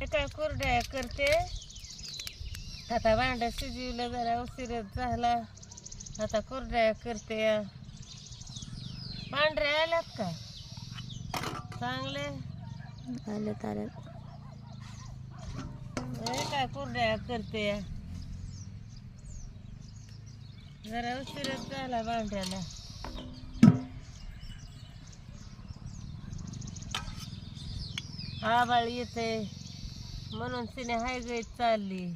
हे काय कुरड्या करते. आता भांड्या शिजवलं जरा उशीरच झाला. आता कुरड्या करते. पांढरे आल्यात का चांगले आलेत आलेत. हे काय कुरड्या करते. जरा उशीरच झाला भांड्याला. आबाळ येते म्हणून तिने हाय गईत चालली.